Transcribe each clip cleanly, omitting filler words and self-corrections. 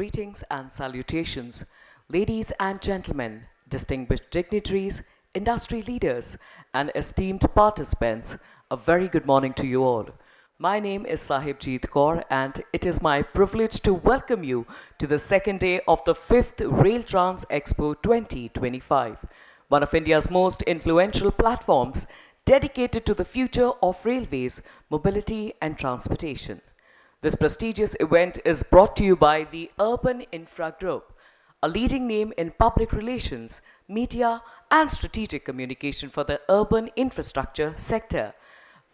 Greetings and salutations, ladies and gentlemen, distinguished dignitaries, industry leaders, and esteemed participants. A very good morning to you all. My name is Sahibjeet Kaur, and it is my privilege to welcome you to the second day of the 5th RailTrans Expo 2025, one of India's most influential platforms dedicated to the future of railways, mobility, and transportation. This prestigious event is brought to you by the Urban Infra Group, a leading name in public relations, media, and strategic communication for the urban infrastructure sector.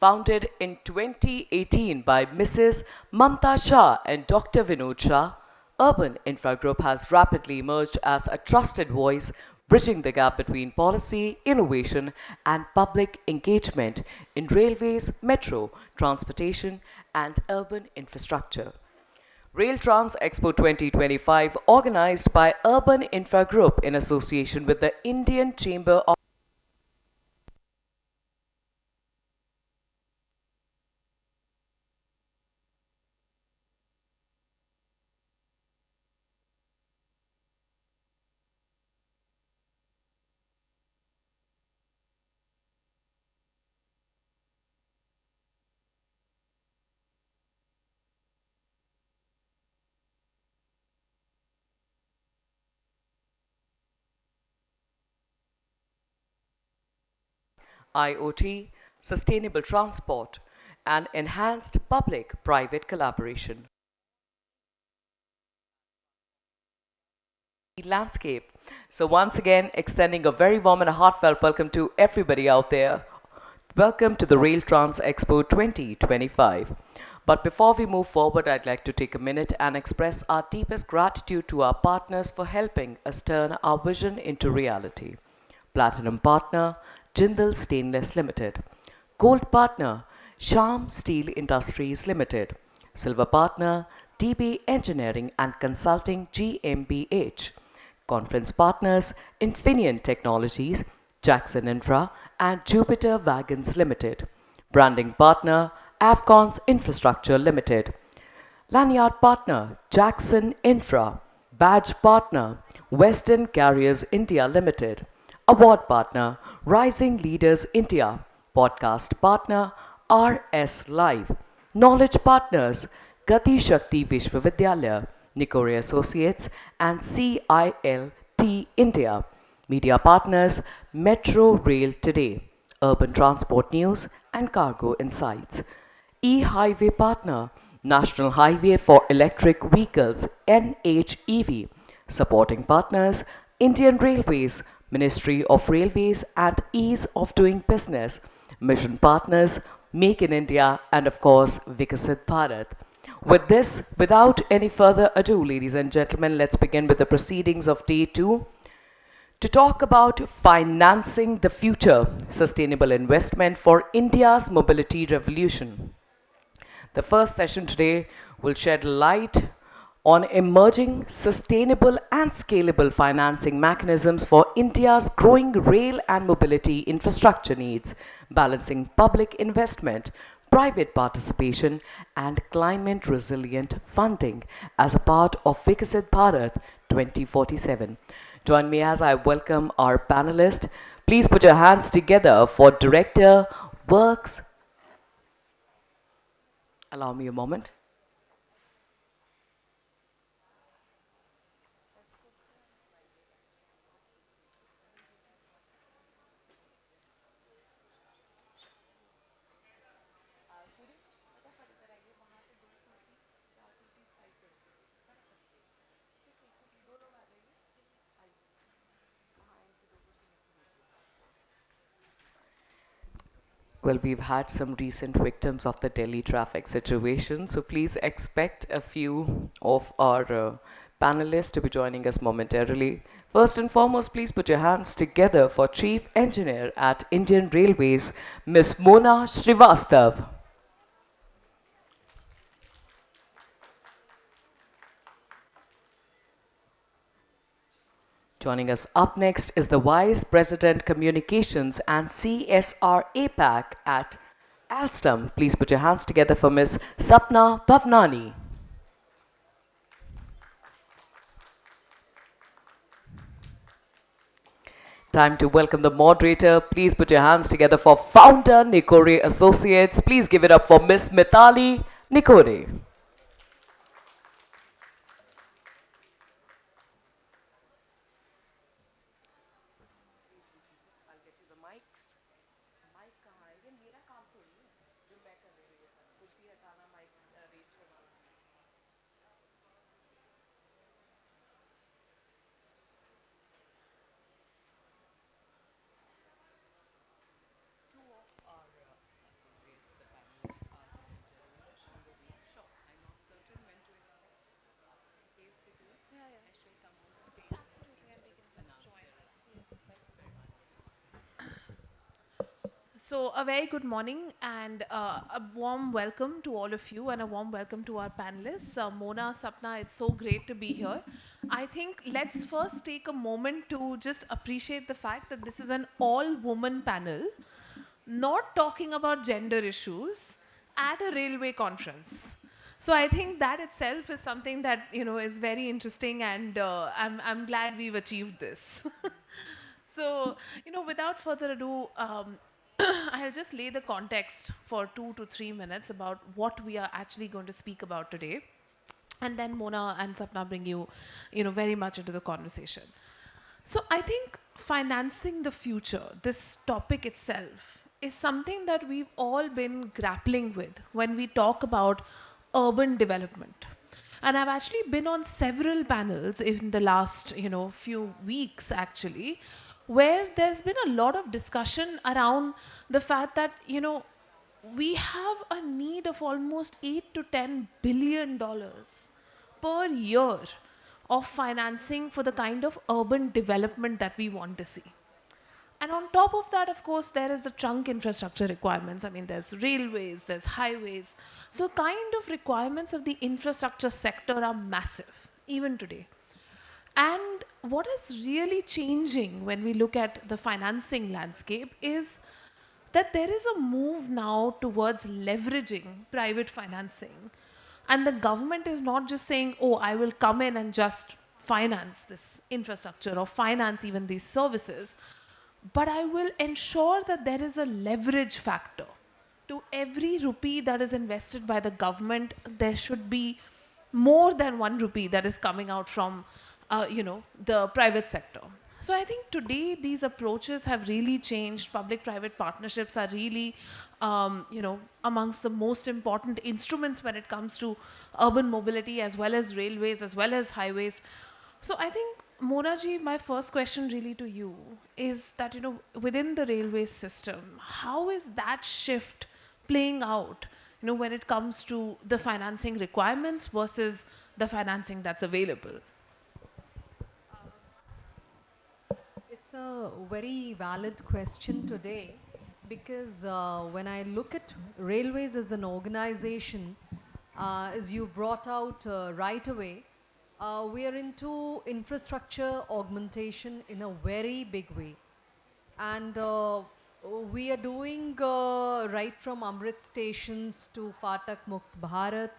Founded in 2018 by Mrs. Mamta Shah and Dr. Vinod Shah, Urban Infra Group has rapidly emerged as a trusted voice bridging the gap between policy, innovation, and public engagement in railways, metro, transportation, and urban infrastructure. RailTrans Expo 2025, organized by Urban Infra Group in association with the Indian Chamber of IoT, sustainable transport, and enhanced public-private collaboration. Landscape. So once again, extending a very warm and a heartfelt welcome to everybody out there. Welcome to the RailTrans Expo 2025. But before we move forward, I'd like to take a minute and express our deepest gratitude to our partners for helping us turn our vision into reality. Platinum partner, Jindal Stainless Limited. Gold partner, Shyam Steel Industries Limited. Silver partner, DB Engineering and Consulting GmbH. Conference partners, Infineon Technologies, Jackson Infra, and Jupiter Wagons Limited. Branding partner, Afcons Infrastructure Limited. Lanyard partner, Jackson Infra. Badge partner, Western Carriers India Limited. Award partner, Rising Leaders India. Podcast partner, RS Live. Knowledge partners, Gati Shakti Vishwavidyalaya, Nikore Associates, and CILT India. Media partners, Metro Rail Today, Urban Transport News, and Cargo Insights. E-Highway partner, National Highway for Electric Vehicles, NHEV. Supporting partners, Indian Railways, Ministry of Railways, and Ease of Doing Business. Mission partners, Make in India, and of course, Viksit Bharat. With this, without any further ado, ladies and gentlemen, let's begin with the proceedings of day 2 to talk about financing the future, sustainable investment for India's mobility revolution. The first session today will shed light on emerging sustainable and scalable financing mechanisms for India's growing rail and mobility infrastructure needs, balancing public investment, private participation, and climate resilient funding as a part of Viksit Bharat 2047. Join me as I welcome our panelists. Please put your hands together for Director, Works. Allow me a moment. Well, we've had some recent victims of the Delhi traffic situation, so please expect a few of our panelists to be joining us momentarily. First and foremost, please put your hands together for Chief Engineer at Indian Railways, Ms. Mona Srivastava. Joining us up next is the Vice President Communications and CSR APAC at Alstom. Please put your hands together for Ms. Sapna Bhawnani. time to welcome the moderator. Please put your hands together for founder Nikore Associates. Please give it up for Miss Mitali Nikore. So, a very good morning and a warm welcome to all of you and a warm welcome to our panelists. Mona, Sapna, it's so great to be here. I think let's first take a moment to just appreciate the fact that this is an all woman panel, not talking about gender issues at a railway conference. So I think that itself is something that is very interesting, and I'm glad we've achieved this. So, without further ado, I'll just lay the context for 2 to 3 minutes about what we are actually going to speak about today. And then Mona and Sapna bring you, very much into the conversation. So I think financing the future, this topic itself, is something that we've all been grappling with when we talk about urban development. And I've actually been on several panels in the last, few weeks actually, where there's been a lot of discussion around the fact that, we have a need of almost 8 to 10 billion dollars per year of financing for the kind of urban development that we want to see. And on top of that, of course, there is the trunk infrastructure requirements. I mean, there's railways, there's highways. So kind of requirements of the infrastructure sector are massive, even today. And what is really changing when we look at the financing landscape is that there is a move now towards leveraging private financing. And the government is not just saying, oh, I will come in and just finance this infrastructure or finance even these services, but I will ensure that there is a leverage factor. To every rupee that is invested by the government, there should be more than 1 rupee that is coming out from, the private sector. So I think today these approaches have really changed. Public-private partnerships are really, amongst the most important instruments when it comes to urban mobility, as well as railways, as well as highways. So I think, Mona ji, my first question really to you is that, within the railway system, how is that shift playing out, when it comes to the financing requirements versus the financing that's available? It's a very valid question today because when I look at railways as an organization, as you brought out right away, we are into infrastructure augmentation in a very big way. And we are doing right from Amrit stations to Fatak Mukt Bharat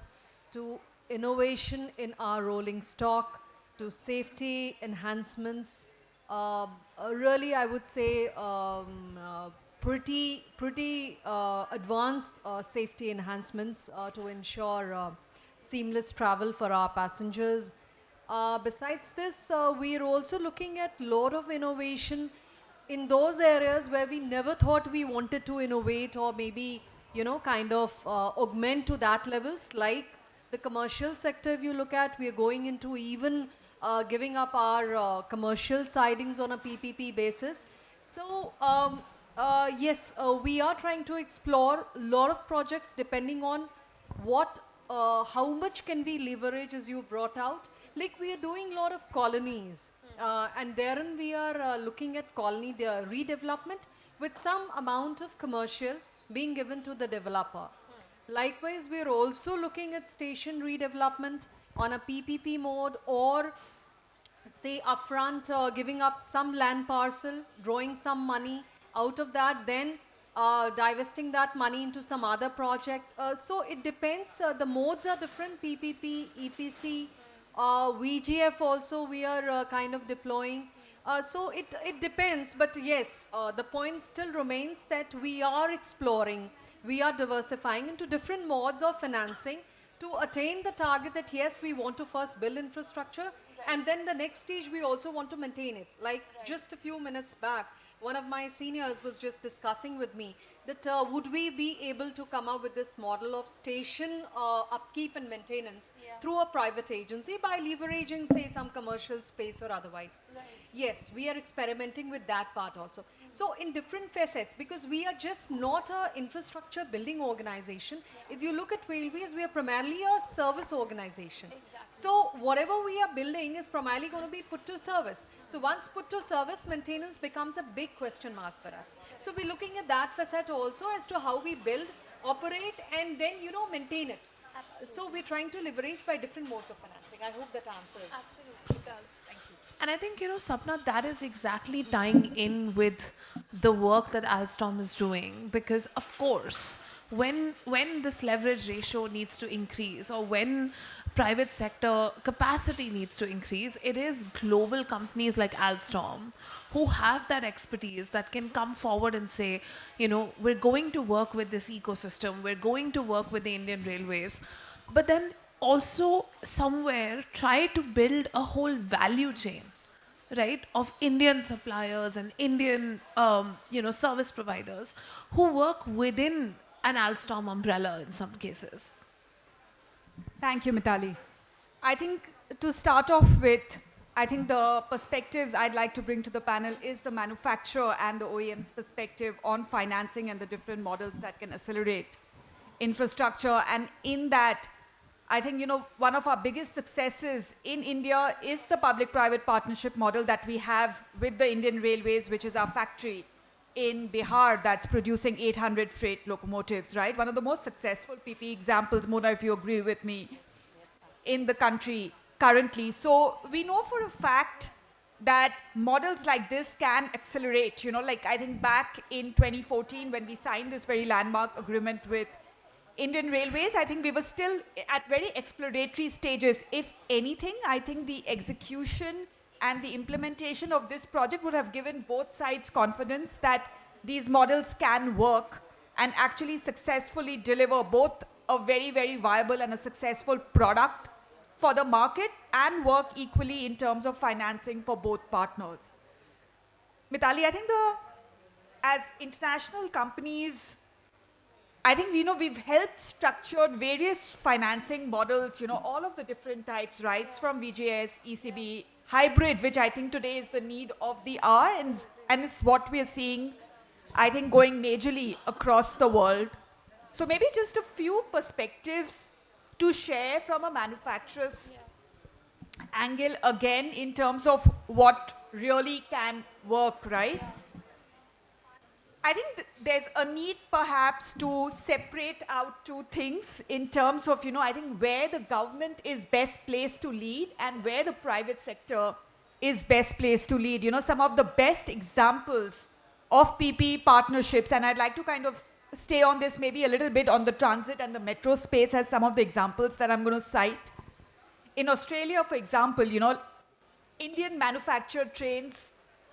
to innovation in our rolling stock to safety enhancements. Really, I would say pretty advanced safety enhancements to ensure seamless travel for our passengers. Besides this, we are also looking at lot of innovation in those areas where we never thought we wanted to innovate or maybe, kind of augment to that levels. Like the commercial sector, if you look at, we are going into even giving up our commercial sidings on a PPP basis. So yes, we are trying to explore a lot of projects depending on what, how much can we leverage, as you brought out. Like we are doing a lot of colonies, and therein we are looking at colony redevelopment with some amount of commercial being given to the developer. Likewise, we are also looking at station redevelopment on a PPP mode, or say upfront giving up some land parcel, drawing some money out of that, then divesting that money into some other project. So it depends. The modes are different: PPP, EPC, VGF also we are kind of deploying. So it depends, but yes, the point still remains that we are exploring, we are diversifying into different modes of financing to attain the target that yes, we want to first build infrastructure, and then the next stage we also want to maintain it. Like just a few minutes back, one of my seniors was just discussing with me that would we be able to come up with this model of station upkeep and maintenance through a private agency by leveraging, say, some commercial space or otherwise. Yes, we are experimenting with that part also. So in different facets, because we are just not a infrastructure building organization. If you look at railways, we are primarily a service organization. So whatever we are building is primarily going to be put to service. So once put to service, maintenance becomes a big question mark for us. So we're looking at that facet also as to how we build, operate, and then, you know, maintain it. So we're trying to leverage by different modes of financing. I hope that answers. Absolutely, it does. Thank you. And I think, Sapna, that is exactly tying in with the work that Alstom is doing, because of course, when this leverage ratio needs to increase, or when private sector capacity needs to increase, it is global companies like Alstom who have that expertise that can come forward and say, we're going to work with this ecosystem, we're going to work with the Indian Railways, but then also somewhere try to build a whole value chain, right, of Indian suppliers and Indian, service providers who work within an Alstom umbrella in some cases. Thank you, Mitali. I think to start off with, I think the perspectives I'd like to bring to the panel is the manufacturer and the OEM's perspective on financing and the different models that can accelerate infrastructure. And in that, I think, one of our biggest successes in India is the public-private partnership model that we have with the Indian Railways, which is our factory in Bihar that's producing 800 freight locomotives, right? One of the most successful PP examples, Mona, if you agree with me, in the country currently. So we know for a fact that models like this can accelerate, like I think back in 2014 when we signed this very landmark agreement with Indian Railways, I think we were still at very exploratory stages. If anything, I think the execution and the implementation of this project would have given both sides confidence that these models can work and actually successfully deliver both a very, very viable and a successful product for the market and work equally in terms of financing for both partners. Mitali, I think as international companies, I think, we've helped structure various financing models, all of the different types, right? From VJS, ECB, hybrid, which I think today is the need of the hour, and it's what we're seeing, I think, going majorly across the world. So maybe just a few perspectives to share from a manufacturer's angle, again, in terms of what really can work, right? I think there's a need perhaps to separate out two things in terms of, I think where the government is best placed to lead and where the private sector is best placed to lead. Some of the best examples of PP partnerships, and I'd like to kind of stay on this maybe a little bit on the transit and the metro space as some of the examples that I'm going to cite. In Australia, for example, Indian manufactured trains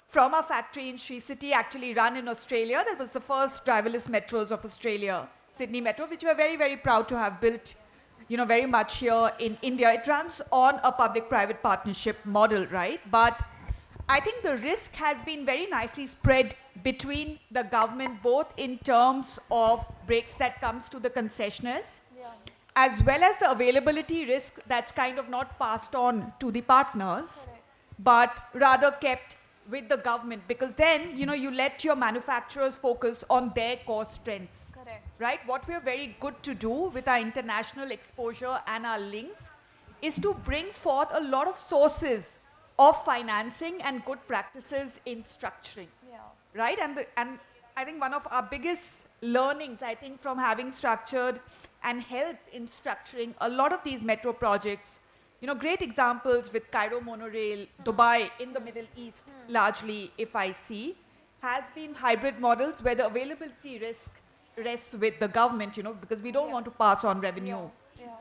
from our factory in Sri City actually run in Australia. That was the first driverless metros of Australia, Sydney Metro, which we're very, very proud to have built, very much here in India. It runs on a public-private partnership model, right? But I think the risk has been very nicely spread between the government, both in terms of breaks that comes to the concessionaires, as well as the availability risk that's kind of not passed on to the partners, but rather kept with the government, because then, you let your manufacturers focus on their core strengths. Correct. Right? What we're very good to do with our international exposure and our links is to bring forth a lot of sources of financing and good practices in structuring. Yeah. Right? And I think one of our biggest learnings, I think, from having structured and helped in structuring a lot of these metro projects, great examples with Cairo monorail, Dubai in the Middle East, largely, if I see, has been hybrid models where the availability risk rests with the government, because we don't want to pass on revenue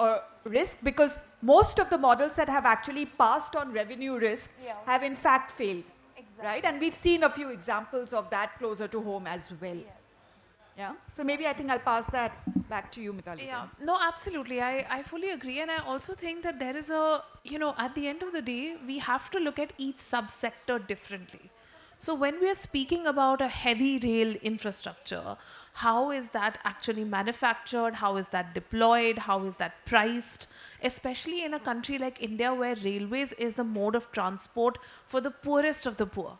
or risk, because most of the models that have actually passed on revenue risk have in fact failed. right? And we've seen a few examples of that closer to home as well. Yeah. So maybe I think I'll pass that back to you, Mitali. Yeah, no, absolutely. I fully agree. And I also think that there is a, at the end of the day, we have to look at each subsector differently. So when we are speaking about a heavy rail infrastructure, how is that actually manufactured? How is that deployed? How is that priced? Especially in a country like India where railways is the mode of transport for the poorest of the poor,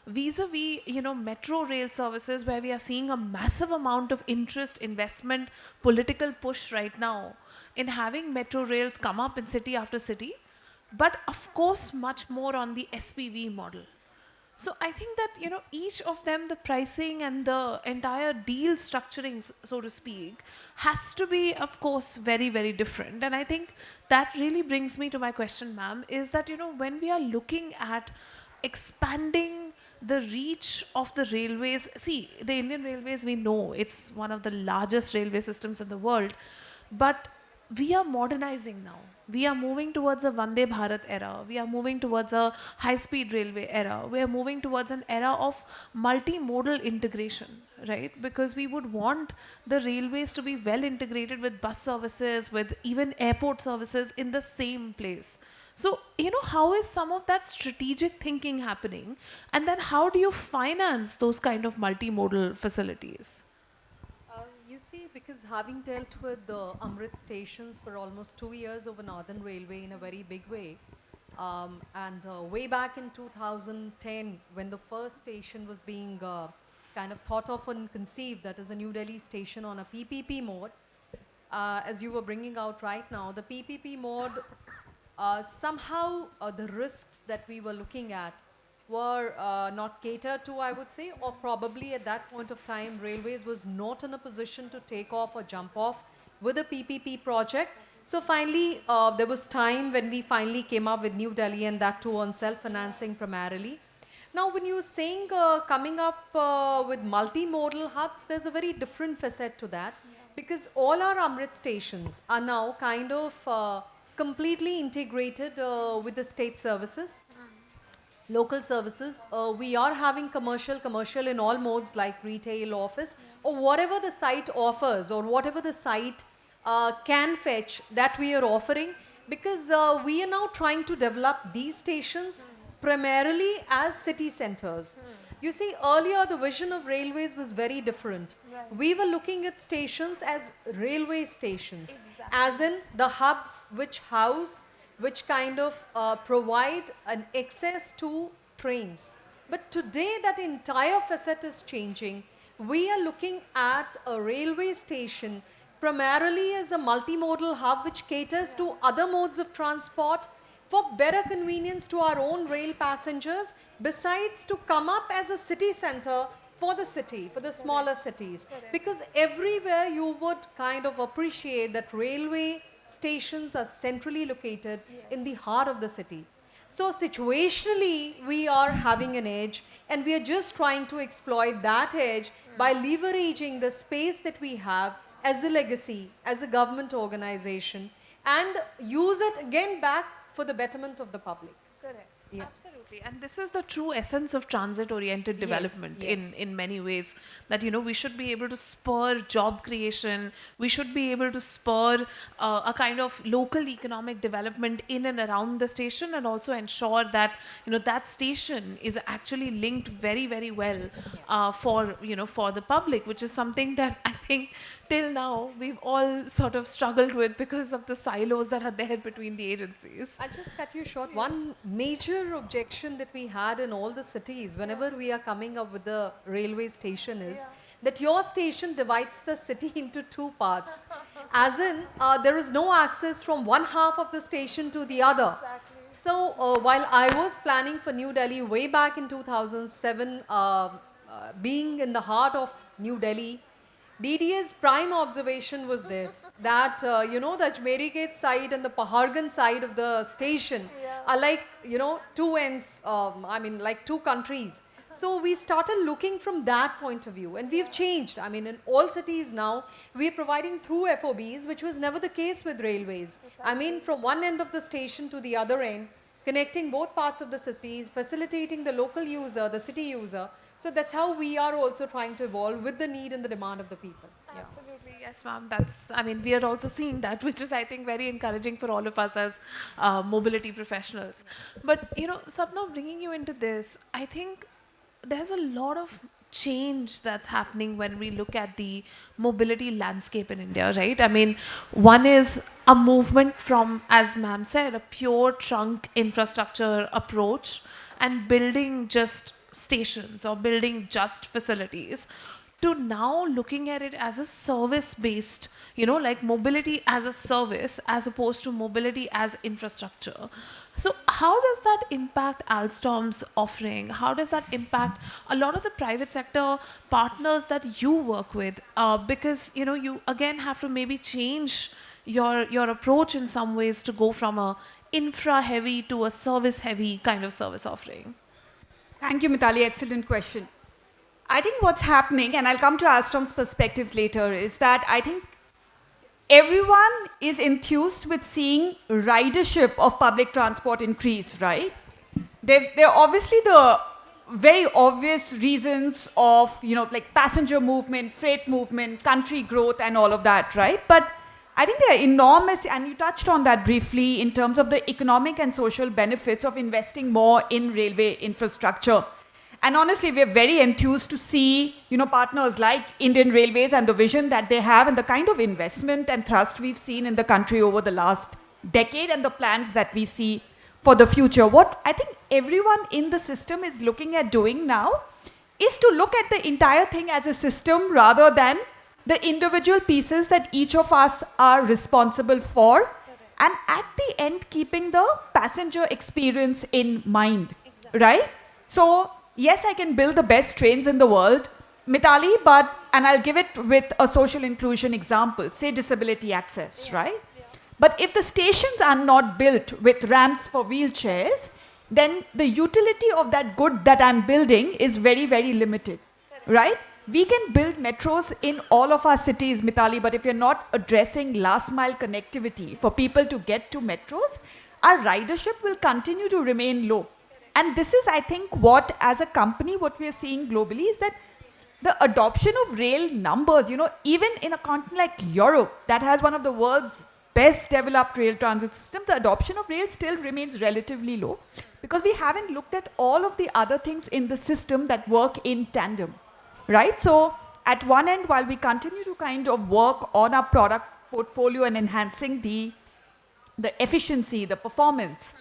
vis-a-vis metro rail services, where we are seeing a massive amount of interest, investment, political push right now in having metro rails come up in city after city, but of course much more on the SPV model. So I think that each of them, the pricing and the entire deal structuring, so to speak, has to be, of course, very, very different. And I think that really brings me to my question, ma'am, is that when we are looking at expanding the reach of the railways, see, the Indian Railways, we know it's one of the largest railway systems in the world, but we are modernizing now. We are moving towards a Vande Bharat era. We are moving towards a high-speed railway era. We are moving towards an era of multimodal integration, right? Because we would want the railways to be well integrated with bus services, with even airport services in the same place. So, how is some of that strategic thinking happening? And then how do you finance those kind of multimodal facilities? You see, because having dealt with the Amrit stations for almost 2 years over Northern Railway in a very big way, and way back in 2010, when the first station was being kind of thought of and conceived, that is a New Delhi station on a PPP mode, as you were bringing out right now, the PPP mode, somehow the risks that we were looking at were not catered to, I would say, or probably at that point of time, Railways was not in a position to take off or jump off with a PPP project. So finally, there was time when we finally came up with New Delhi, and that too on self-financing primarily. Now, when you're saying coming up with multimodal hubs, there's a very different facet to that, because all our Amrit stations are now kind of completely integrated with the state services. Local services, we are having commercial in all modes like retail, office, or whatever the site offers or whatever the site can fetch, that we are offering, because we are now trying to develop these stations primarily as city centers. You see, earlier the vision of railways was very different. We were looking at stations as railway stations, as in the hubs which kind of provide an access to trains. But today that entire facet is changing. We are looking at a railway station primarily as a multimodal hub which caters to other modes of transport for better convenience to our own rail passengers, besides to come up as a city center for the city, for the smaller cities. Because everywhere you would kind of appreciate that railway stations are centrally located in the heart of the city. So situationally, we are having an edge, and we are just trying to exploit that edge by leveraging the space that we have as a legacy, as a government organization, and use it again back for the betterment of the public. Correct. Yeah. Absolutely. And this is the true essence of transit-oriented development in many ways. That, we should be able to spur job creation. We should be able to spur a kind of local economic development in and around the station, and also ensure that, that station is actually linked very, very well for the public, which is something that I think till now we've all sort of struggled with because of the silos that are there between the agencies. I'll just cut you short. One major objection that we had in all the cities whenever we are coming up with the railway station is that your station divides the city into two parts. As in, there is no access from one half of the station to the other. So while I was planning for New Delhi way back in 2007, being in the heart of New Delhi, DDA's prime observation was this, that, the Ajmeri Gate side and the Pahargan side of the station are like, two ends, like two countries. So we started looking from that point of view, and we've changed. I mean, in all cities now, we're providing through FOBs, which was never the case with railways. I mean, from one end of the station to the other end, connecting both parts of the cities, facilitating the local user, the city user. So that's how we are also trying to evolve with the need and the demand of the people. Yeah. Absolutely, yes, ma'am. That's, I mean, we are also seeing that, which is, I think, very encouraging for all of us as mobility professionals. But, you know, Sapna, bringing you into this, I think there's a lot of change that's happening when we look at the mobility landscape in India, right? I mean, one is a movement from, as ma'am said, a pure trunk infrastructure approach and building just stations or building just facilities to now looking at it as a service based, you know, like mobility as a service as opposed to mobility as infrastructure. So how does that impact Alstom's offering? How does that impact a lot of the private sector partners that you work with? Because, you know, you again have to maybe change your approach in some ways to go from a infra heavy to a service heavy kind of service offering. Thank you, Mitali. Excellent question. I think what's happening, and I'll come to Alstom's perspectives later, is that I think everyone is enthused with seeing ridership of public transport increase, right? There are obviously the very obvious reasons of, you know, like passenger movement, freight movement, country growth, and all of that, right? But I think there are enormous, and you touched on that briefly, in terms of the economic and social benefits of investing more in railway infrastructure. And honestly, we're very enthused to see, you know, partners like Indian Railways and the vision that they have and the kind of investment and thrust we've seen in the country over the last decade and the plans that we see for the future. What I think everyone in the system is looking at doing now is to look at the entire thing as a system rather than the individual pieces that each of us are responsible for, and at the end keeping the passenger experience in mind, right? So yes, I can build the best trains in the world, Mitali, but, and I'll give it with a social inclusion example, say disability access, right? But if the stations are not built with ramps for wheelchairs, then the utility of that good that I'm building is very, very limited, right? We can build metros in all of our cities, Mitali, but if you're not addressing last mile connectivity for people to get to metros, our ridership will continue to remain low. And this is, I think, what, as a company, what we are seeing globally is that the adoption of rail numbers, you know, even in a continent like Europe, that has one of the world's best developed rail transit systems, the adoption of rail still remains relatively low because we haven't looked at all of the other things in the system that work in tandem, right? So at one end, while we continue to kind of work on our product portfolio and enhancing the efficiency, the performance,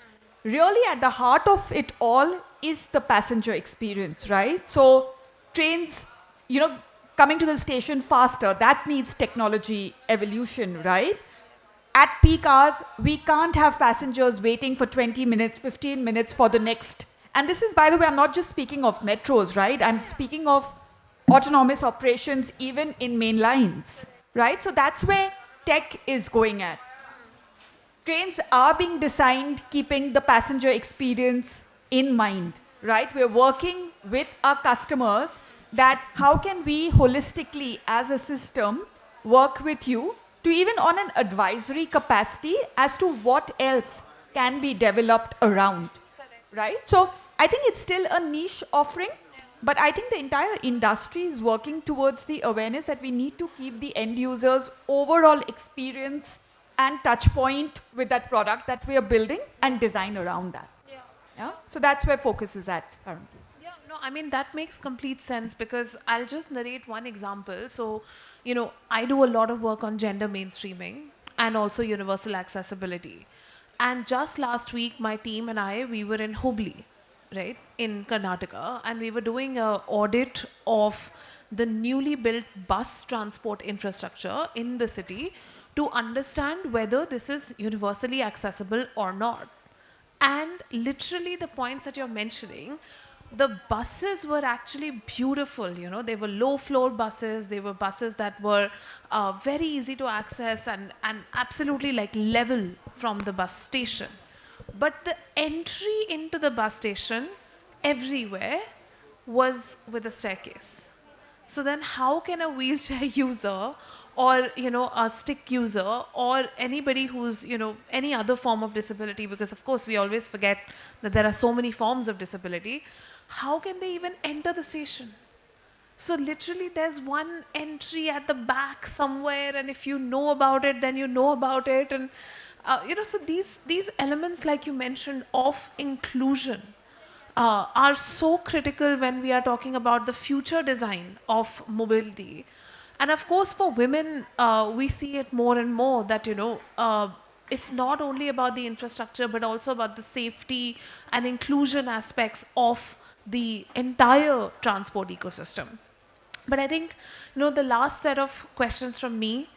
really at the heart of it all is the passenger experience, right? So trains, you know, coming to the station faster, that needs technology evolution, right? At peak hours, we can't have passengers waiting for 20 minutes, 15 minutes for the next. And this is, by the way, I'm not just speaking of metros, right? I'm speaking of autonomous operations even in main lines, right? So that's where tech is going at. Trains are being designed keeping the passenger experience in mind, right? We're working with our customers that how can we holistically as a system work with you to even on an advisory capacity as to what else can be developed around, right? So I think it's still a niche offering, but I think the entire industry is working towards the awareness that we need to keep the end user's overall experience and touch point with that product that we are building and design around that. Yeah? So that's where focus is at currently. Yeah, no, I mean, that makes complete sense because I'll just narrate one example. So, you know, I do a lot of work on gender mainstreaming and also universal accessibility. And just last week, my team and I, we were in Hubli, right, in Karnataka, and we were doing an audit of the newly built bus transport infrastructure in the city to understand whether this is universally accessible or not. And literally the points that you're mentioning, the buses were actually beautiful, you know, they were low floor buses, they were buses that were very easy to access and absolutely like level from the bus station. But the entry into the bus station everywhere was with a staircase. So then how can a wheelchair user or, a stick user or anybody who's, any other form of disability, because of course we always forget that there are so many forms of disability, how can they even enter the station? So literally there's one entry at the back somewhere, and if you know about it, then you know about it. And, so these elements, like you mentioned, of inclusion are so critical when we are talking about the future design of mobility. And of course, for women, we see it more and more that, it's not only about the infrastructure, but also about the safety and inclusion aspects of the entire transport ecosystem. But I think, the last set of questions from me,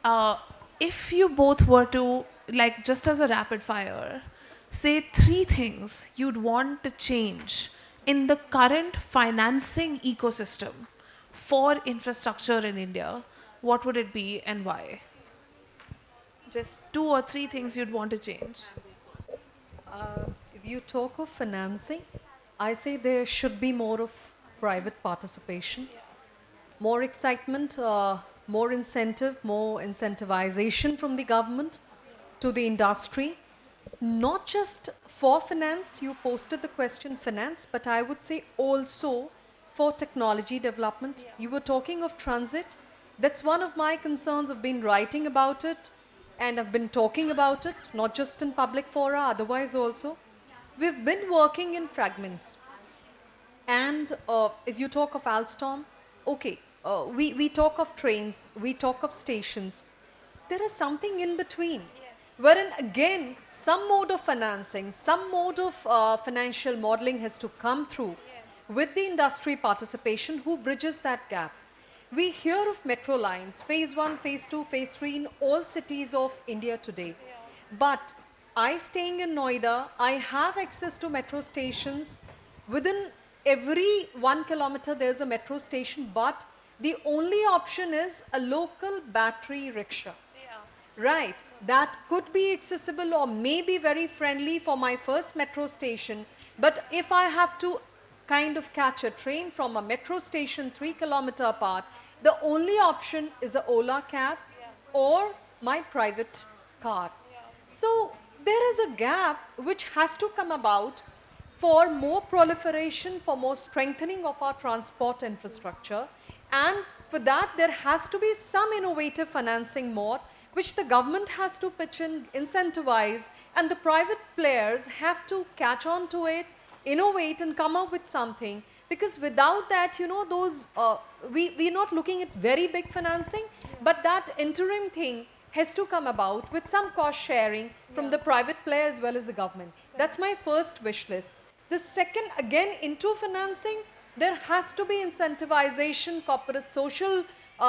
uh, if you both were to, like, just as a rapid fire, say 3 things you'd want to change in the current financing ecosystem for infrastructure in India, what would it be and why? Just 2 or 3 things you'd want to change. If you talk of financing, I say there should be more of private participation, more excitement, more incentive, more incentivization from the government to the industry. Not just for finance, you posted the question finance, but I would say also for technology development. You were talking of transit. That's one of my concerns. I've been writing about it and I've been talking about it, not just in public fora, otherwise also. We've been working in fragments. And if you talk of Alstom, okay, we talk of trains, we talk of stations. There is something in between, wherein again, some mode of financing, some mode of financial modeling has to come through with the industry participation who bridges that gap. We hear of metro lines, phase 1, phase 2, phase 3 in all cities of India today. But I staying in Noida, I have access to metro stations. Within every 1 kilometer there's a metro station, but the only option is a local battery rickshaw. Right, that could be accessible or maybe very friendly for my first metro station. But if I have to kind of catch a train from a metro station 3 kilometer apart, the only option is a Ola cab or my private car. So there is a gap which has to come about for more proliferation, for more strengthening of our transport infrastructure. And for that, there has to be some innovative financing mode, which the government has to pitch in, incentivize, and the private players have to catch on to it, innovate and come up with something. Because without that, we're not looking at very big financing, but that interim thing has to come about with some cost sharing from the private player as well as the government. That's my first wish list. The second, again, into financing, there has to be incentivization, corporate social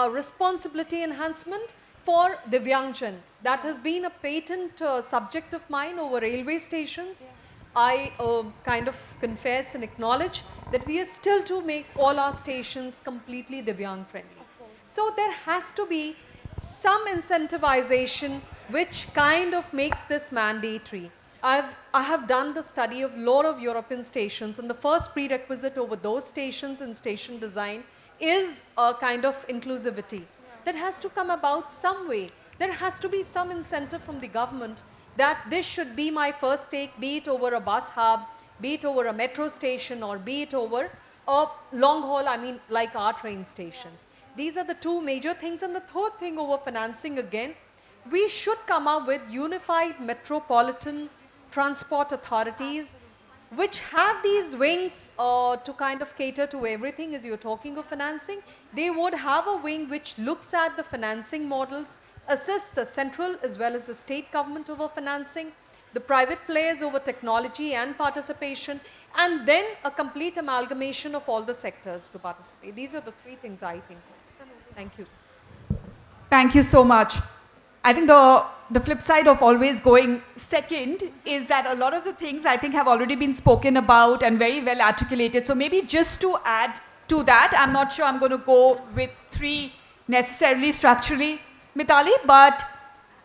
responsibility enhancement for Divyangjan. That has been a patent subject of mine over railway stations. I kind of confess and acknowledge that we are still to make all our stations completely Divyang friendly. So there has to be some incentivization which kind of makes this mandatory. I have done the study of a lot of European stations, and the first prerequisite over those stations in station design is a kind of inclusivity. That has to come about some way. There has to be some incentive from the government that this should be my first take, be it over a bus hub, be it over a metro station, or be it over a long haul, like our train stations. These are the two major things. And the third thing over financing again, we should come up with unified metropolitan transport authorities which have these wings to kind of cater to everything. As you're talking of financing, they would have a wing which looks at the financing models, assists the central as well as the state government over financing, the private players over technology and participation, and then a complete amalgamation of all the sectors to participate. These are the 3 things I think. Thank you. Thank you so much. I think the flip side of always going second is that a lot of the things I think have already been spoken about and very well articulated. So maybe just to add to that, I'm not sure I'm going to go with 3 necessarily structurally, Mitali, but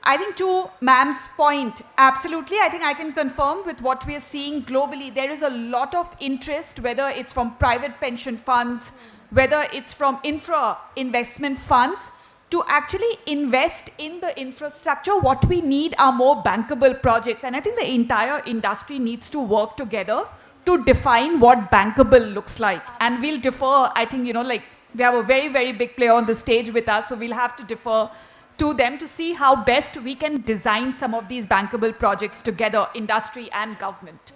I think to ma'am's point, absolutely, I think I can confirm with what we are seeing globally, there is a lot of interest, whether it's from private pension funds, whether it's from infra investment funds, to actually invest in the infrastructure. What we need are more bankable projects. And I think the entire industry needs to work together to define what bankable looks like. And we'll defer, I think, like we have a very, very big player on the stage with us, so we'll have to defer to them to see how best we can design some of these bankable projects together, industry and government,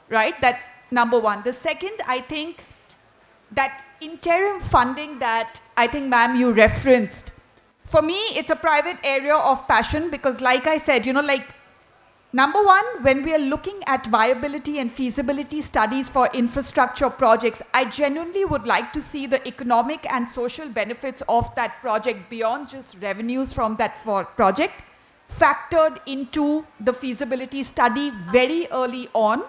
right? That's number one. The second, I think, that interim funding that I think, ma'am, you referenced, for me, it's a private area of passion because, like I said, number one, when we are looking at viability and feasibility studies for infrastructure projects, I genuinely would like to see the economic and social benefits of that project beyond just revenues from that project factored into the feasibility study very early on,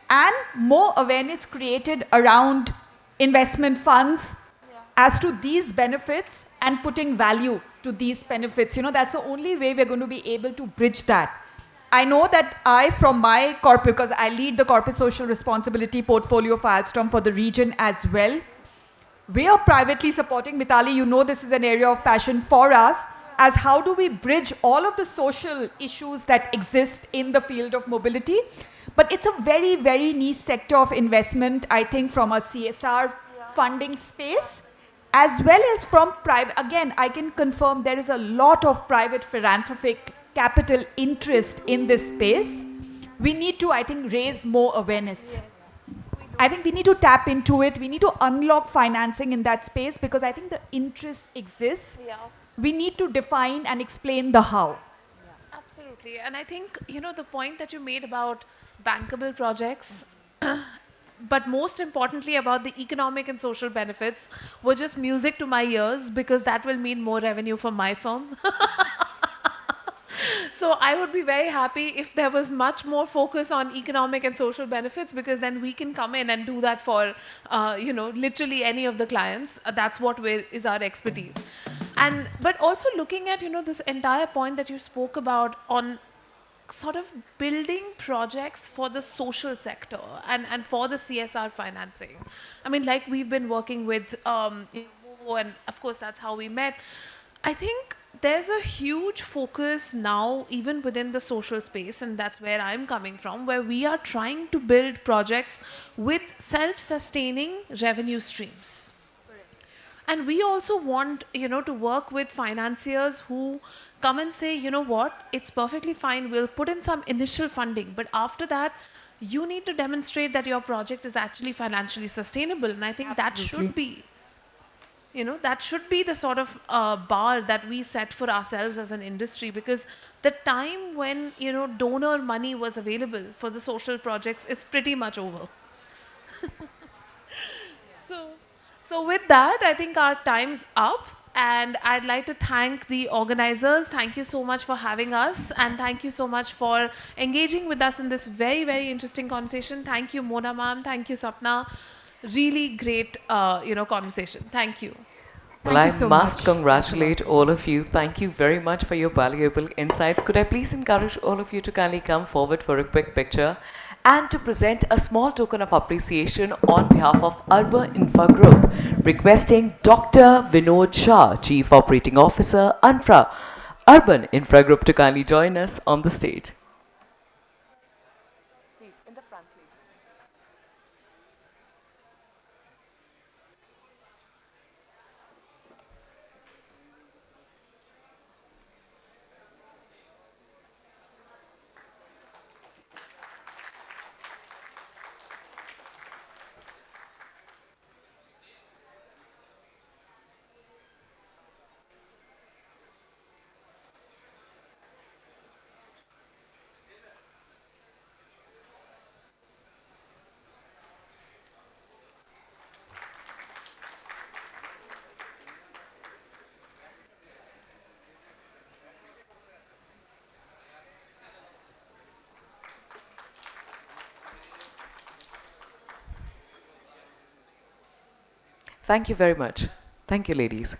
and more awareness created around investment funds as to these benefits and putting value to these benefits. That's the only way we're going to be able to bridge that. I know that from my corporate, because I lead the corporate social responsibility portfolio for Alstom for the region as well, we are privately supporting, Mitali, this is an area of passion for us, as how do we bridge all of the social issues that exist in the field of mobility. But it's a very, very niche sector of investment, I think, from a CSR funding space, as well as from private. Again, I can confirm there is a lot of private philanthropic capital interest in this space. We need to, I think, raise more awareness. Yes, I think we need to tap into it. We need to unlock financing in that space because I think the interest exists. Yeah. We need to define and explain the how. Yeah. Absolutely. And I think, the point that you made about bankable projects, but most importantly about the economic and social benefits, were just music to my ears because that will mean more revenue for my firm. So I would be very happy if there was much more focus on economic and social benefits, because then we can come in and do that for, literally any of the clients. That's what is our expertise. But also looking at, this entire point that you spoke about on sort of building projects for the social sector and for the CSR financing. I mean, like we've been working with, and of course that's how we met. I think there's a huge focus now, even within the social space, and that's where I'm coming from, where we are trying to build projects with self-sustaining revenue streams. And we also want, to work with financiers who come and say, what, it's perfectly fine, we'll put in some initial funding, but after that, you need to demonstrate that your project is actually financially sustainable. And I think that should be, that should be the sort of bar that we set for ourselves as an industry, because the time when, donor money was available for the social projects is pretty much over. So with that, I think our time's up, and I'd like to thank the organizers. Thank you so much for having us, and thank you so much for engaging with us in this very, very interesting conversation. Thank you, Mona ma'am. Thank you, Sapna. Really great, conversation. Thank you. Well, I must congratulate all of you. Thank you very much for your valuable insights. Could I please encourage all of you to kindly come forward for a quick picture and to present a small token of appreciation on behalf of Urban Infra Group, requesting Dr. Vinod Shah, Chief Operating Officer, Urban Infra Group, to kindly join us on the stage. Please, in the front, please. Thank you very much. Thank you, ladies.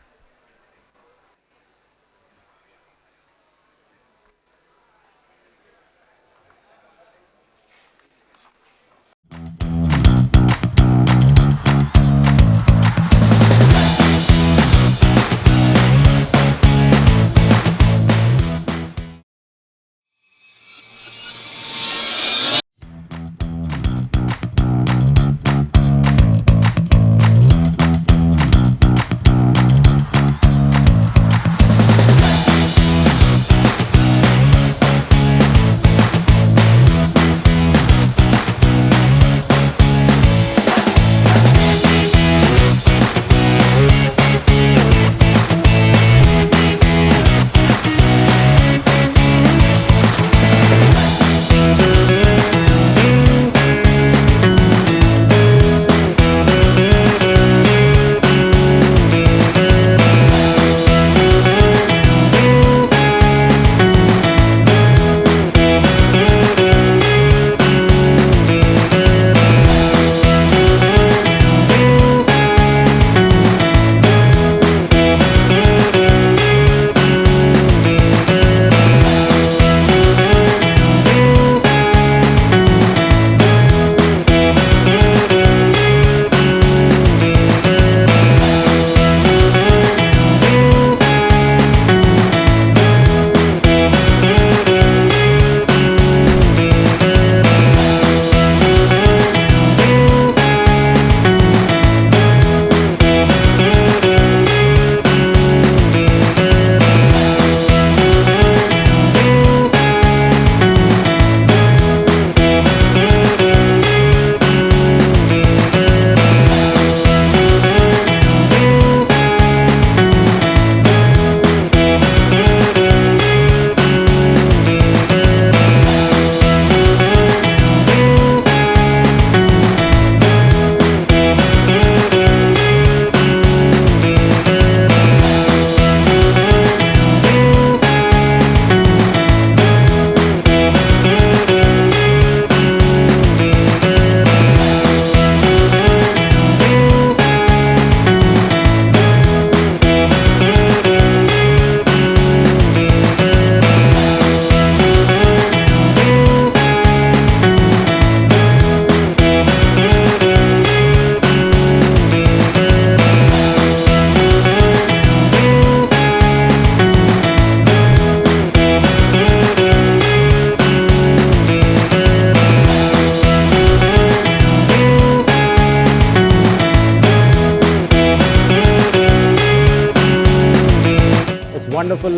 wonderful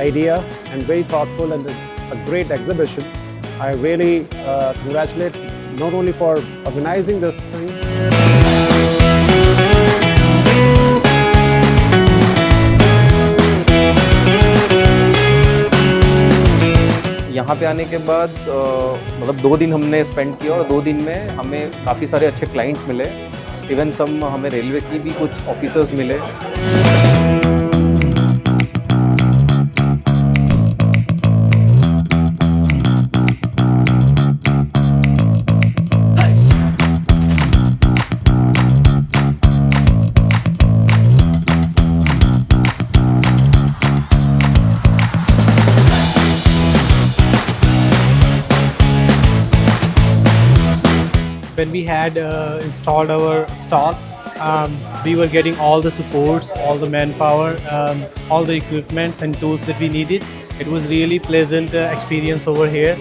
idea and very thoughtful and a great exhibition. I really congratulate not only for organizing this thing. यहाँ पे आने के बाद मतलब 2 दिन हमने spend किया और 2 दिन में हमें काफ़ी सारे अच्छे क्लाइंट्स मिले। इवन सम हमें रेलवे की भी कुछ ऑफिसर्स मिले। When we had installed our stall, we were getting all the supports, all the manpower, all the equipments and tools that we needed. It was really pleasant experience over here.